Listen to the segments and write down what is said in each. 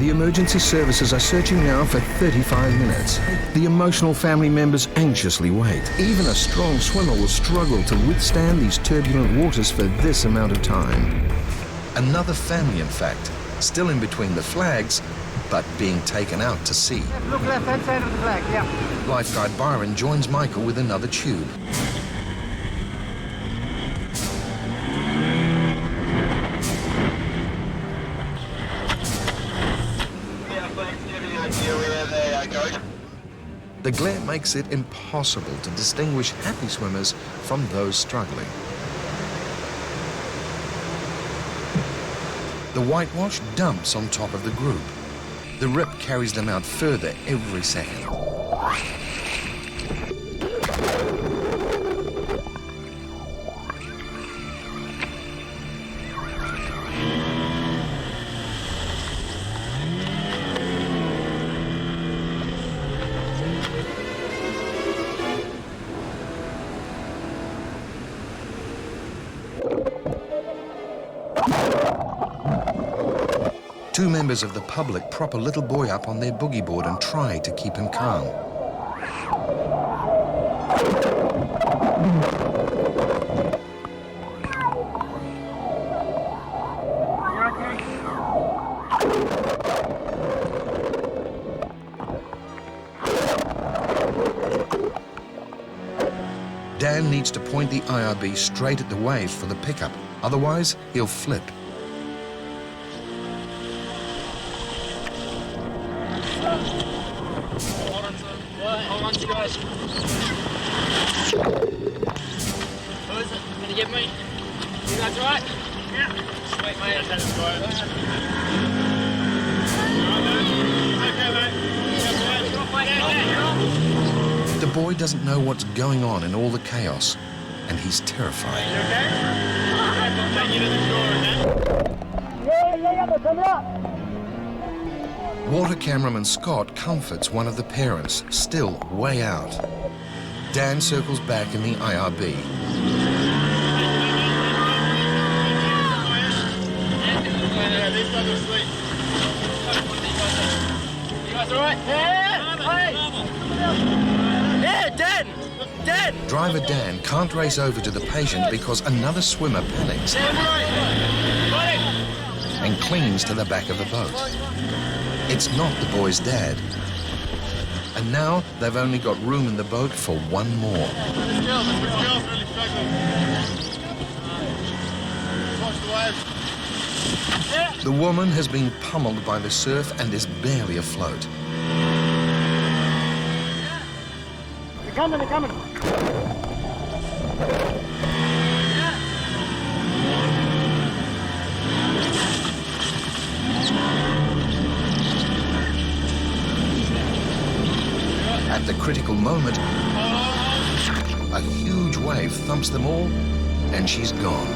The emergency services are searching now for 35 minutes. The emotional family members anxiously wait. Even a strong swimmer will struggle to withstand these turbulent waters for this amount of time. Another family, in fact, still in between the flags, but being taken out to sea. Look left-hand side of the flag, yeah. Lifeguard Byron joins Michael with another tube. The glare makes it impossible to distinguish happy swimmers from those struggling. The whitewash dumps on top of the group. The rip carries them out further every second. Two members of the public prop a little boy up on their boogie board and try to keep him calm. Dan needs to point the IRB straight at the waves for the pickup, otherwise he'll flip. Hold on, you guys. Who is it? Gonna get me? You guys right? Yeah. Sweet, mate. That's right. The boy doesn't know what's going on in all the chaos, and he's terrified. You okay? I'll take you to the shore, okay? Yeah, come up. Water cameraman Scott comforts one of the parents, still way out. Dan circles back in the IRB. You guys all right? Yeah, Dan! Driver Dan can't race over to the patient because another swimmer panics and clings to the back of the boat. It's not the boy's dad. And now they've only got room in the boat for one more. The woman has been pummeled by the surf and is barely afloat. They're coming. At the critical moment, a huge wave thumps them all, and she's gone.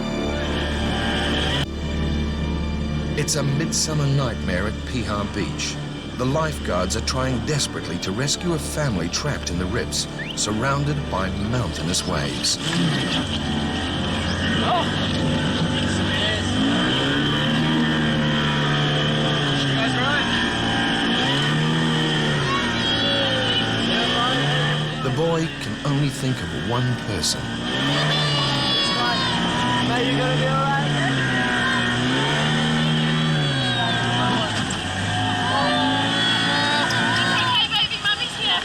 It's a midsummer nightmare at Piha Beach. The lifeguards are trying desperately to rescue a family trapped in the rips, surrounded by mountainous waves. The boy can only think of one person. Mate, you gonna be all right? Hey, baby, mummy's here.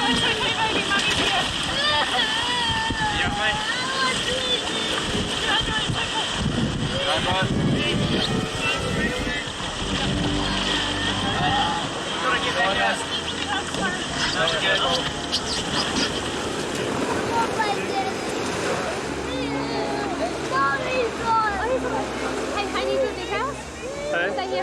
It's okay, baby, mummy's here. You okay? Hey, I need your big house. Stay here.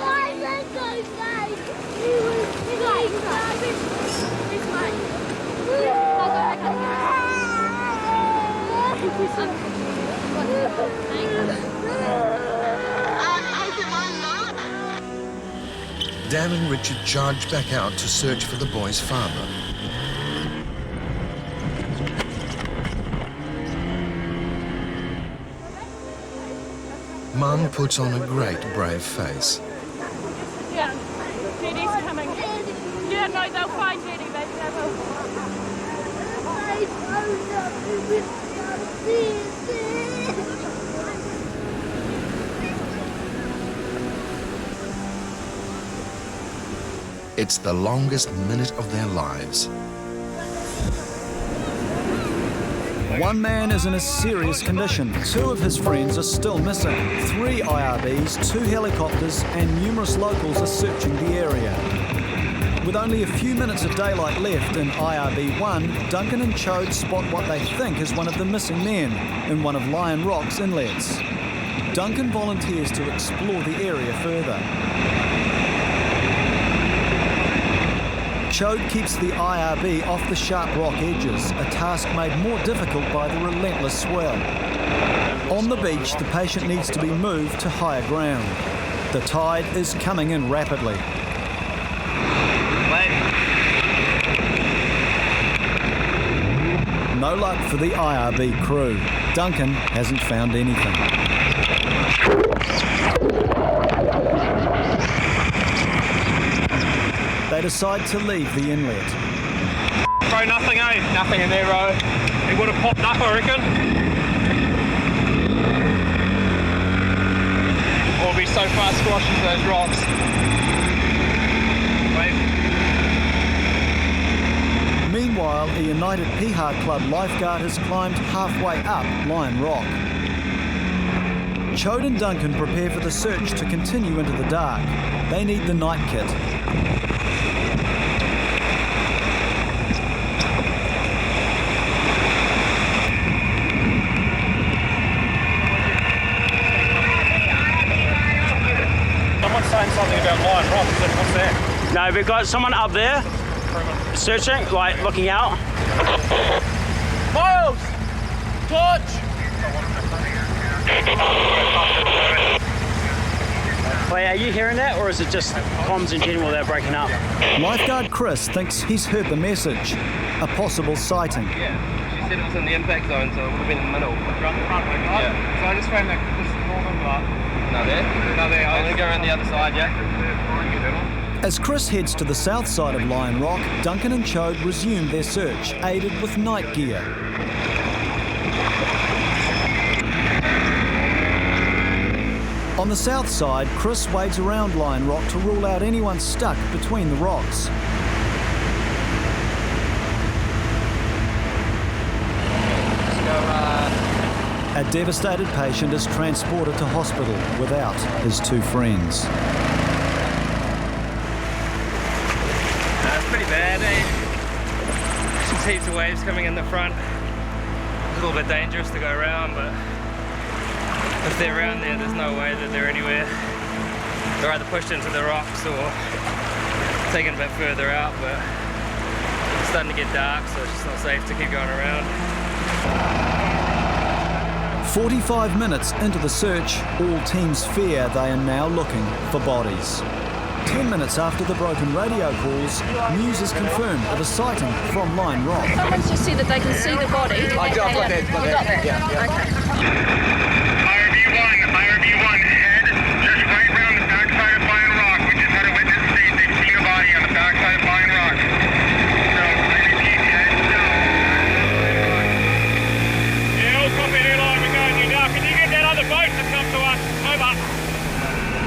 Dan and Richard charge back out to search for the boy's father. Mum puts on a great brave face. Yeah, Judy's coming. Yeah, no, they'll find Judy, baby, they will. It's the longest minute of their lives. One man is in a serious condition. 2 of his friends are still missing. 3 IRBs, 2 helicopters, and numerous locals are searching the area. With only a few minutes of daylight left in IRB 1, Duncan and Chode spot what they think is one of the missing men in one of Lion Rock's inlets. Duncan volunteers to explore the area further. Chode keeps the IRB off the sharp rock edges, a task made more difficult by the relentless swell. On the beach, the patient needs to be moved to higher ground. The tide is coming in rapidly. No luck for the IRB crew. Duncan hasn't found anything. They decide to leave the inlet. Bro, nothing, eh? Nothing in there, bro. It would have popped up, I reckon. Or be so far squashed into those rocks. Wait. Meanwhile, a United Piha Club lifeguard has climbed halfway up Lion Rock. Chode and Duncan prepare for the search to continue into the dark. They need the night kit. Someone's saying something about Lion Rock. What's that? No, we've got someone up there searching, like looking out. Miles! Torch! Wait, are you hearing that, or is it just comms in general that are breaking up? Lifeguard Chris thinks he's heard the message, a possible sighting. Yeah, she said it was in the impact zone, so it would have been in the middle. Right in the front, right? Yeah. So I just found that this northern part. No, there? No, there. I'm going to go around the other side, yeah? As Chris heads to the south side of Lion Rock, Duncan and Chode resume their search, aided with night gear. On the south side, Chris wades around Lion Rock to rule out anyone stuck between the rocks. A devastated patient is transported to hospital without his 2 friends. It's pretty bad, eh? Just heaps of waves coming in the front. A little bit dangerous to go around, but if they're around there, there's no way that they're anywhere. They're either pushed into the rocks or taken a bit further out, but it's starting to get dark, so it's just not safe to keep going around. 45 minutes into the search, all teams fear they are now looking for bodies. 10 minutes after the broken radio calls, news is confirmed of a sighting from Lion Rock. Someone's just said that they can see the body. I've got that. You got that? Yeah. Okay. IRB1, head just right round the backside of Lion Rock. We just had a witness say they've seen a body on the backside of Lion Rock. So, I repeat, head down. Yeah, all copy here, line. We're going you now. Can you get that other boat to come to us? Over.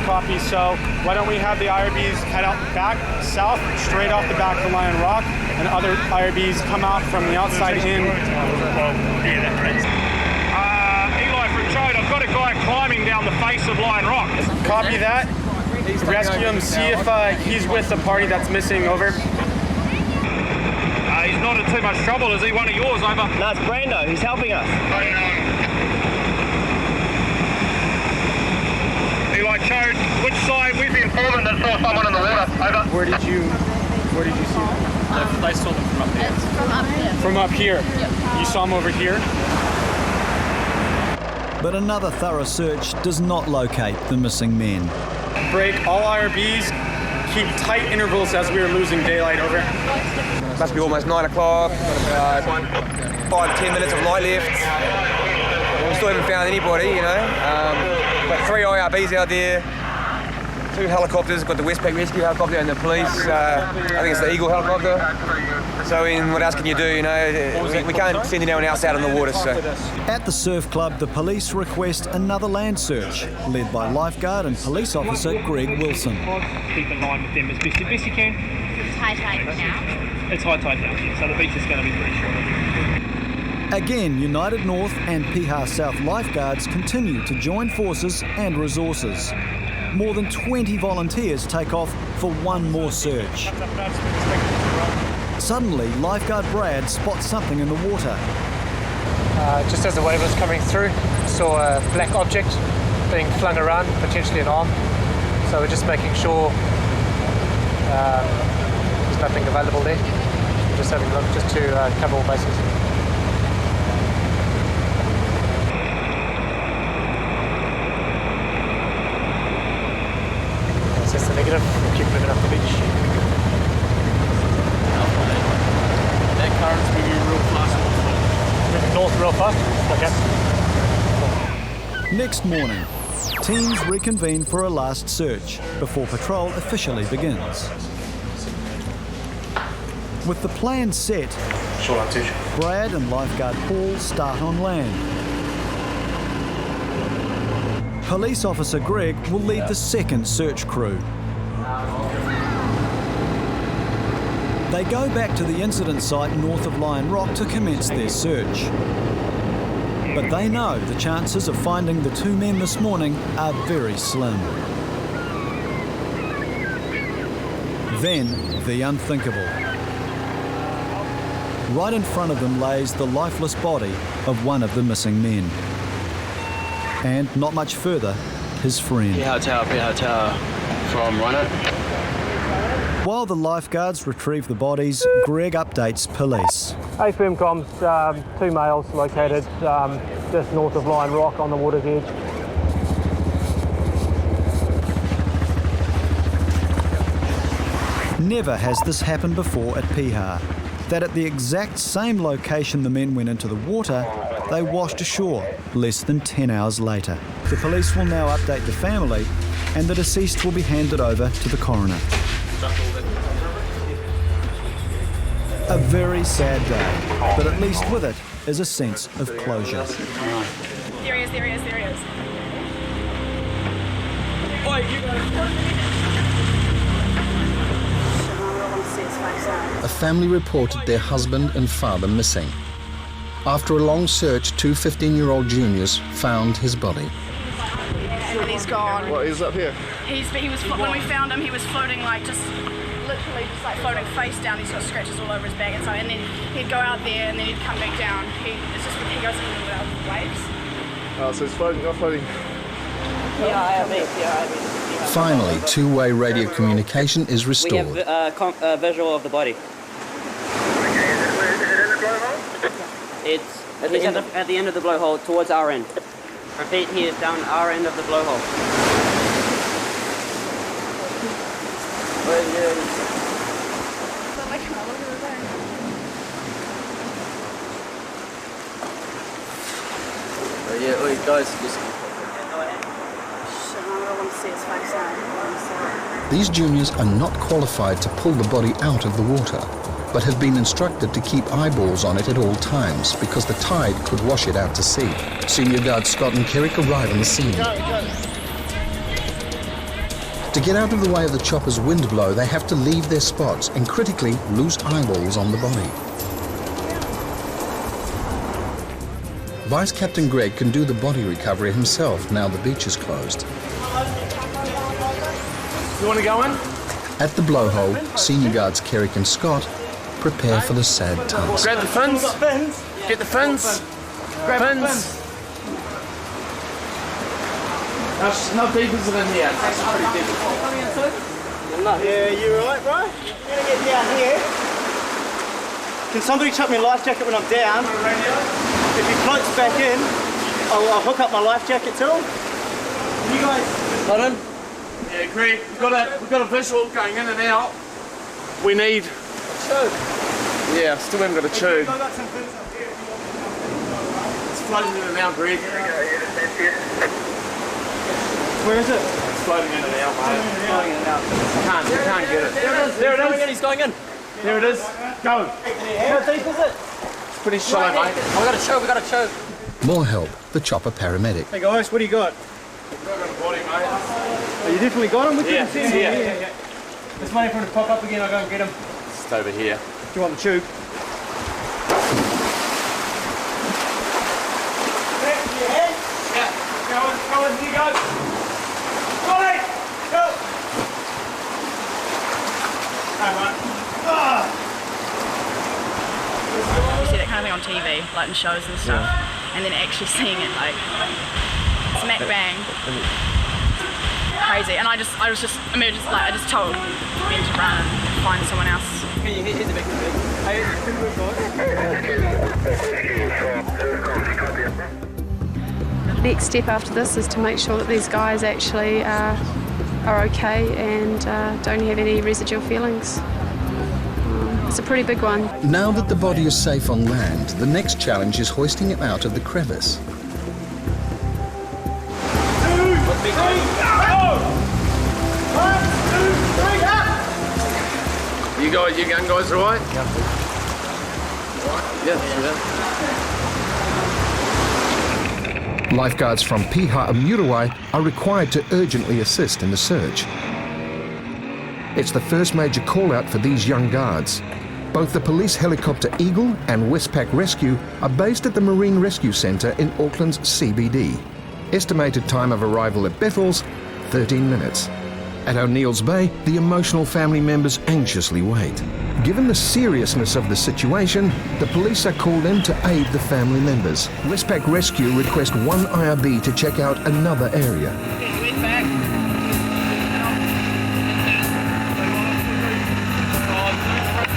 Copy, so why don't we have the IRBs head out back south, straight off the back of Lion Rock, and other IRBs come out from the outside in. Eli from Chode, I've got a guy climbing down the face of Lion Rock. Copy that. Rescue him, see if he's with the party that's missing, over. He's not in too much trouble. Is he one of yours, over? No, it's Brando. He's helping us. Eli, Chode, which side? We've been Informant that saw someone in the water. Over. Where did you see them? They saw them from up there. It's from up here. From up here? Yep. You saw them over here? But another thorough search does not locate the missing men. Break all IRBs, keep tight intervals as we are losing daylight, over. Must be almost 9 o'clock, 5 to 10 minutes of light left. We still haven't found anybody, you know. Got 3 IRBs out there, 2 helicopters, got the Piha Rescue helicopter and the police, I think it's the Eagle helicopter. So what else can you do, you know? We can't send anyone else out in the water, so. At the surf club, the police request another land search, led by lifeguard and police officer Greg Wilson. Keep in line with them as best you can. It's high tide now. It's high tide now, so the beach is going to be pretty short. Again, United North and Piha South lifeguards continue to join forces and resources. More than 20 volunteers take off for one more search. Suddenly, lifeguard Brad spots something in the water. Just as the wave was coming through, saw a black object being flung around, potentially an arm. So we're just making sure there's nothing available there. We're just having a look just to cover all bases. That's the negative. We'll keep moving up the beach. That current's moving real fast. Moving north real fast. Okay. Next morning, teams reconvene for a last search before patrol officially begins. With the plan set, Brad and lifeguard Paul start on land. Police officer Greg will lead the second search crew. They go back to the incident site north of Lion Rock to commence their search. But they know the chances of finding the 2 men this morning are very slim. Then, the unthinkable. Right in front of them lays the lifeless body of one of the missing men. And not much further, his friend. Piha Tower from Rhino. While the lifeguards retrieve the bodies, Greg updates police. Hey, firm comms, 2 males located just north of Lion Rock on the water's edge. Never has this happened before at Piha. That at the exact same location the men went into the water, they washed ashore less than 10 hours later. The police will now update the family and the deceased will be handed over to the coroner. A very sad day, but at least with it is a sense of closure. There he is, there he is, there he is. A family reported their husband and father missing. After a long search, 2 15-year-old juniors found his body. And he's gone. What is up here? He was when we found him, he was floating like literally just like floating face down. He's got scratches all over his back and so. And then he'd go out there and then he'd come back down. It's just he goes in the waves. Oh, so he's floating, not floating. Finally, two-way radio communication is restored. We have a visual of the body. Okay, is it in the blowhole? It's at the end of the blowhole, towards our end. Repeat, he is down our end of the blowhole. Yeah, wait, guys, just... These juniors are not qualified to pull the body out of the water, but have been instructed to keep eyeballs on it at all times because the tide could wash it out to sea. Senior guards Scott and Kerrick arrive on the scene. To get out of the way of the chopper's wind blow, they have to leave their spots and critically lose eyeballs on the body. Vice Captain Greg can do the body recovery himself now the beach is closed. You want to go in? At the blowhole, senior guards Kerrick and Scott prepare for the sad task. Grab the fins. Get the fins. Grab fins. No peepers in here. It's actually pretty deep. Yeah, you alright, bro? I'm gonna get down here. Can somebody chuck me a life jacket when I'm down? If he floats back in, I'll hook up my life jacket to him. You guys... Got him? Yeah, Greg, we've got a visual going in and out. We need... Tube. Yeah, still haven't got a tube. I got some fins up here. It's floating in and out, Greg. Where is it? It's floating into the out, mate. Floating in and out. Can't get it. There it is. He's going in. There it is. Go. How deep is it? It's pretty shallow, mate. We got a choke. More help, the chopper paramedic. Hey guys, what do you got? Body, mate. Oh, you definitely got him? We couldn't see him. Yeah. Just waiting for him to pop up again. I'll go and get him. Just over here. Do you want the tube? Go on, you go. Ollie, go. You see that kind of thing on TV, like in shows and stuff, and then actually seeing it like smack bang, crazy. And I was just emergency, like I just told Ben to run and find someone else. Here's a big Next step after this is to make sure that these guys actually are okay and don't have any residual feelings. It's a pretty big one. Now that the body is safe on land, the next challenge is hoisting it out of the crevice. You young guys all right? Yeah. Lifeguards from Piha are required to urgently assist in the search. It's the first major call-out for these young guards. Both the police helicopter Eagle and Westpac Rescue are based at the Marine Rescue Centre in Auckland's CBD. Estimated time of arrival at Bethel's, 13 minutes. At O'Neill's Bay, the emotional family members anxiously wait. Given the seriousness of the situation, the police are called in to aid the family members. Westpac Rescue request one IRB to check out another area.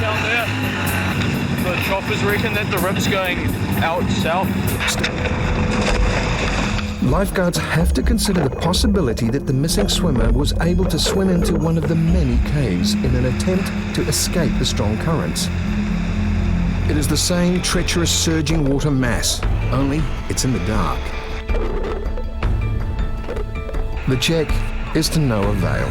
Down there. The choppers reckon that the rip's going out south. Lifeguards have to consider the possibility that the missing swimmer was able to swim into one of the many caves in an attempt to escape the strong currents. It is the same treacherous surging water mass, only it's in the dark. The check is to no avail.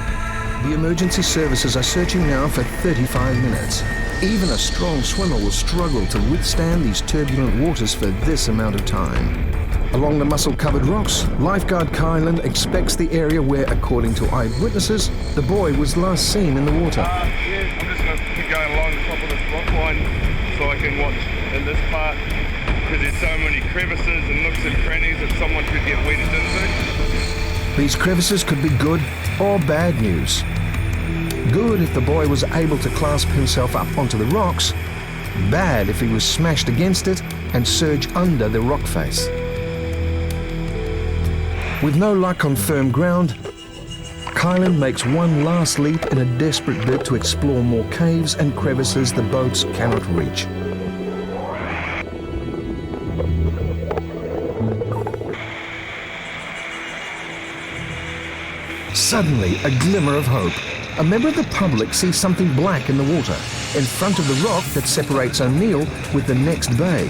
The emergency services are searching now for 35 minutes. Even a strong swimmer will struggle to withstand these turbulent waters for this amount of time. Along the mussel-covered rocks, lifeguard Kylan expects the area where, according to eyewitnesses, the boy was last seen in the water. I'm just going to keep going along the top of this rock line so I can watch in this part, because there's so many crevices and nooks and crannies that someone could get wedged into. These crevices could be good or bad news. Good if the boy was able to clasp himself up onto the rocks. Bad if he was smashed against it and surged under the rock face. With no luck on firm ground, Kylan makes one last leap in a desperate bid to explore more caves and crevices the boats cannot reach. Suddenly, a glimmer of hope. A member of the public sees something black in the water, in front of the rock that separates O'Neill with the next bay.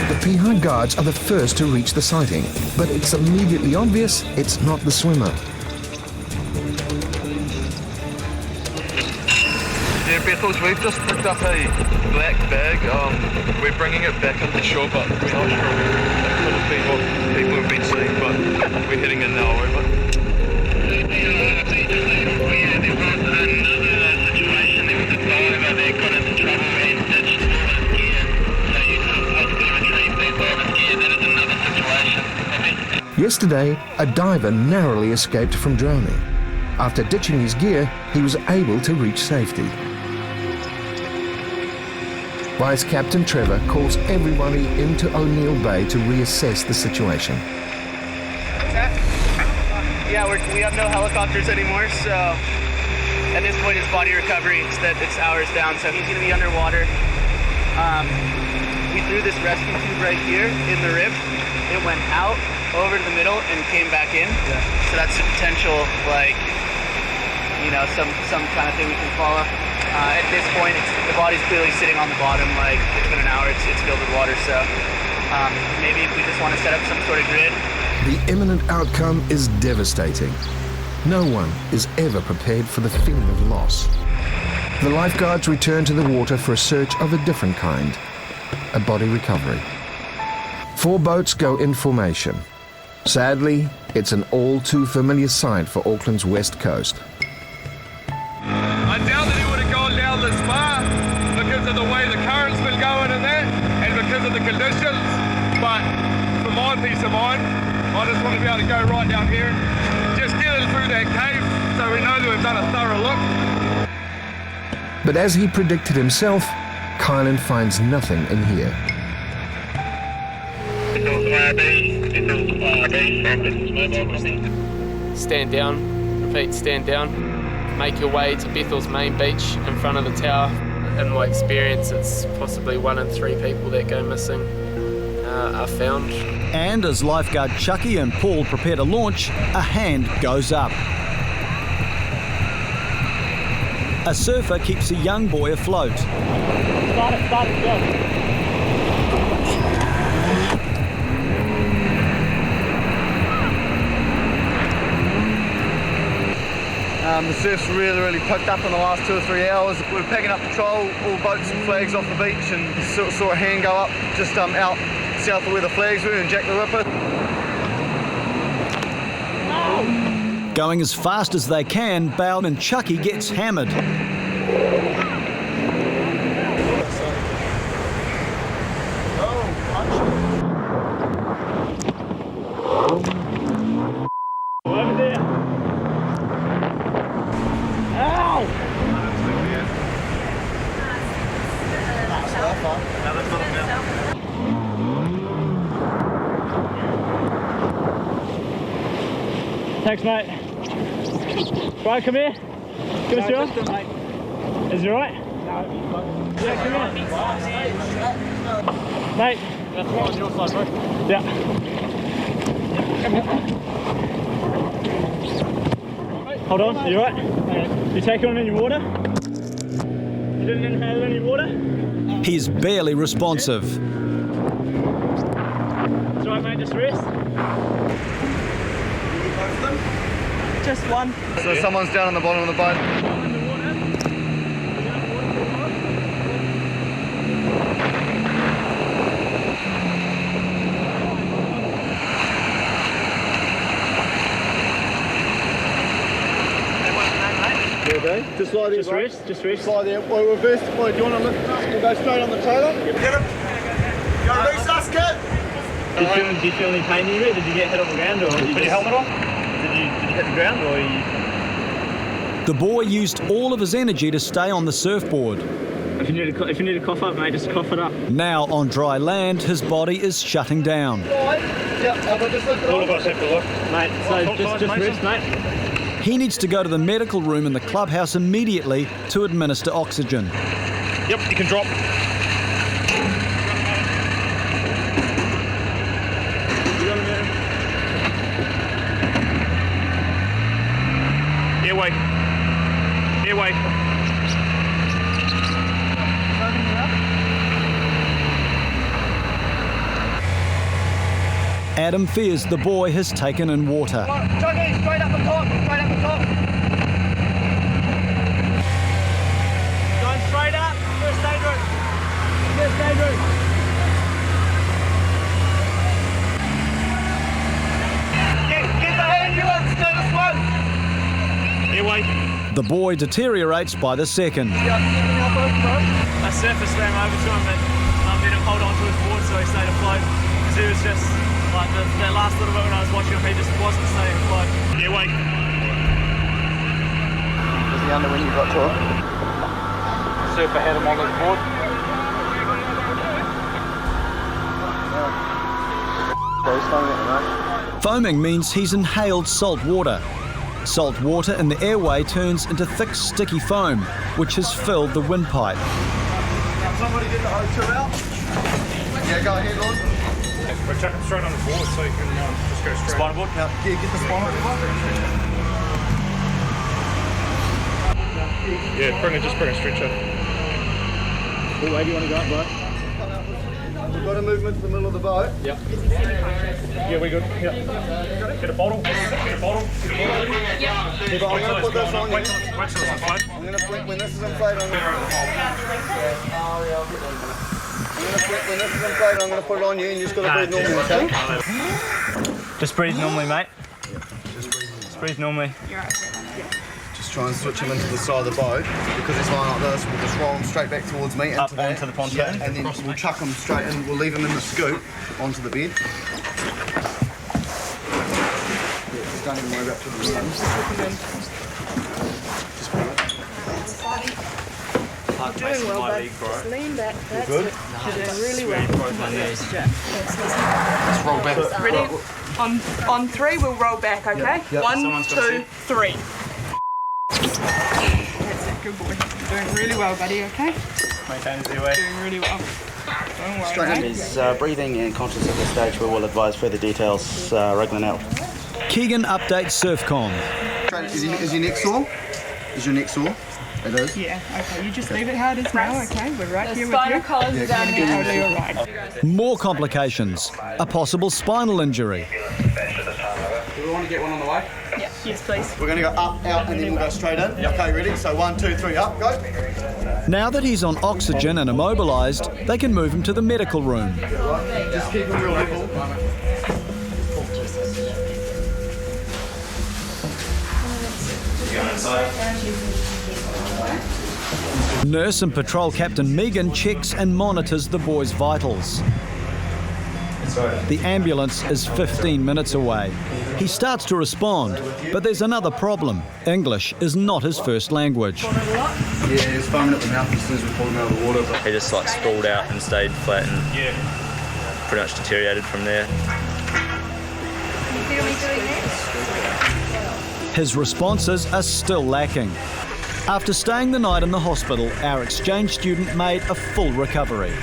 The Piha guards are the first to reach the sighting, but it's immediately obvious it's not the swimmer. Yeah, Bethels, we've just picked up a black bag. We're bringing it back into shore, but we're not sure it could have been what people have been seeing, but we're heading in now, over. There was another situation. There was a diver that got into trouble and ditched all his gear. So you could have possibly retrieved all his gear. That is another situation. Yesterday, a diver narrowly escaped from drowning. After ditching his gear, he was able to reach safety. Vice Captain Trevor calls everybody into O'Neill Bay to reassess the situation. Yeah, we have no helicopters anymore, so at this point it's body recovery. It's hours down, so he's going to be underwater. We threw this rescue tube right here in the rib. It went out, over to the middle, and came back in. Yeah. So that's a potential, like, you know, some kind of thing we can follow. At this point, the body's clearly sitting on the bottom. Like, it's been an hour, it's filled with water, so maybe we just want to set up some sort of grid. The imminent outcome is devastating. No one is ever prepared for the feeling of loss. The lifeguards return to the water for a search of a different kind, a body recovery. 4 boats go in formation. Sadly, it's an all too familiar sight for Auckland's west coast. I doubt that he would have gone down this far because of the way the current's been going and that, and because of the conditions. But for my peace of mind, I just want to be able to go right down here and just get in through that cave so we know that we've done a thorough look. But as he predicted himself, Kylan finds nothing in here. Stand down, repeat, stand down. Make your way to Bethel's main beach in front of the tower. In my experience, it's possibly 1 in 3 people that go missing are found. And as lifeguard Chucky and Paul prepare to launch, a hand goes up. A surfer keeps a young boy afloat. Start it, go. The surf's really picked up in the last 2 or 3 hours. We're picking up patrol, all boats and flags off the beach, and saw a hand go up just out south of where the flags were, and Jack the Ripper. Going as fast as they can, Bowden and Chucky gets hammered. Over there. Ow! Thanks, mate. Right, come here. Give us your arm. Is it right? No. Yeah, come here. Mate. That's right on your side, bro. Yeah. Come here. Hold on, are you right? You take on any water? You didn't inhale any water? He's barely responsive. It's alright, mate, just rest. Just one. So someone's down on the bottom of the boat. Okay. Just lie there, just rest, just rest. Lie there. We'll reverse. Boy, do you want to lift up? We'll go straight on the trailer. Get him. You got to release us, kid. Do you feel any pain anywhere? Did you get hit on the ground, or did you put your helmet on? Did you hit the ground, or you? The boy used all of his energy to stay on the surfboard. If you need to cough up, mate, just cough it up. Now on dry land, his body is shutting down. All of us have to look, mate. So just rest, mate. He needs to go to the medical room in the clubhouse immediately to administer oxygen. Yep, you can drop. Airway. Airway. Adam fears the boy has taken in water. Johnny, straight up the top, straight up the top. Going straight up, first aid room. First aid room. Get the ambulance to this one. Airway. The boy deteriorates by the second. A surfer swam over to him and made him hold on to his board so he stayed afloat. Because he was just, like, that last little bit when I was watching him, he just wasn't staying afloat. Airway. Was he under when you got to him? The surfer had him on his board. Foaming means he's inhaled salt water. Salt water in the airway turns into thick, sticky foam, which has filled the windpipe. Somebody get the O2 out? Yeah, go ahead, Lord. We're chucking straight on the board so you can just go straight. Spinal board? Yeah, get the spinal board. Yeah, just bring a stretcher. What way do you want to go up, bro? We've got a movement to the middle of the boat. Yep. Yeah, we good. Yep. Get a bottle. Get a bottle. Yep. I'm going to put this on you. Wait till it's inflated. I'm going to flick when this is inflated. I'm going to put it on you, and you just got to breathe normally, okay? Just breathe normally, mate. Just breathe normally. Just try and switch him into the side of the boat, because he's lying like this. We'll just roll him straight back towards me. Up onto the pontoon. Yeah, and then we'll chuck him straight in. We'll leave him in the scoop onto the bed. Just don't even worry about putting him in. Doing well, bud. Just lean back. That's it. You're doing really well. Let's roll back. Ready? On three, we'll roll back, okay? Yep. 1, 2, 3. That's it, good boy. You're doing really well, buddy, okay? Maintain his airway. Doing really well. Don't worry, mate. He's breathing and conscious at this stage. We will advise further details wriggling out. Keegan updates Surfcom. Is your neck sore? Is your neck sore? It is? Yeah, okay. You just leave it how it is now, okay? We're right here with you. Spinal columns are down here. Totally all right. More complications. A possible spinal injury. Do we want to get one on the way? Yeah. Yes, please. We're going to go up, out, and then we'll go straight in. Okay, ready? So 1, 2, 3, up, go. Now that he's on oxygen and immobilised, they can move him to the medical room. Just keep him real level. Nurse and patrol captain Megan checks and monitors the boy's vitals. The ambulance is 15 minutes away. He starts to respond, but there's another problem. English is not his first language. Yeah, he's foaming at the mouth as soon as we pulled him out of the water. He just like sprawled out and stayed flat and pretty much deteriorated from there. Can you feel me doing that? His responses are still lacking. After staying the night in the hospital, our exchange student made a full recovery.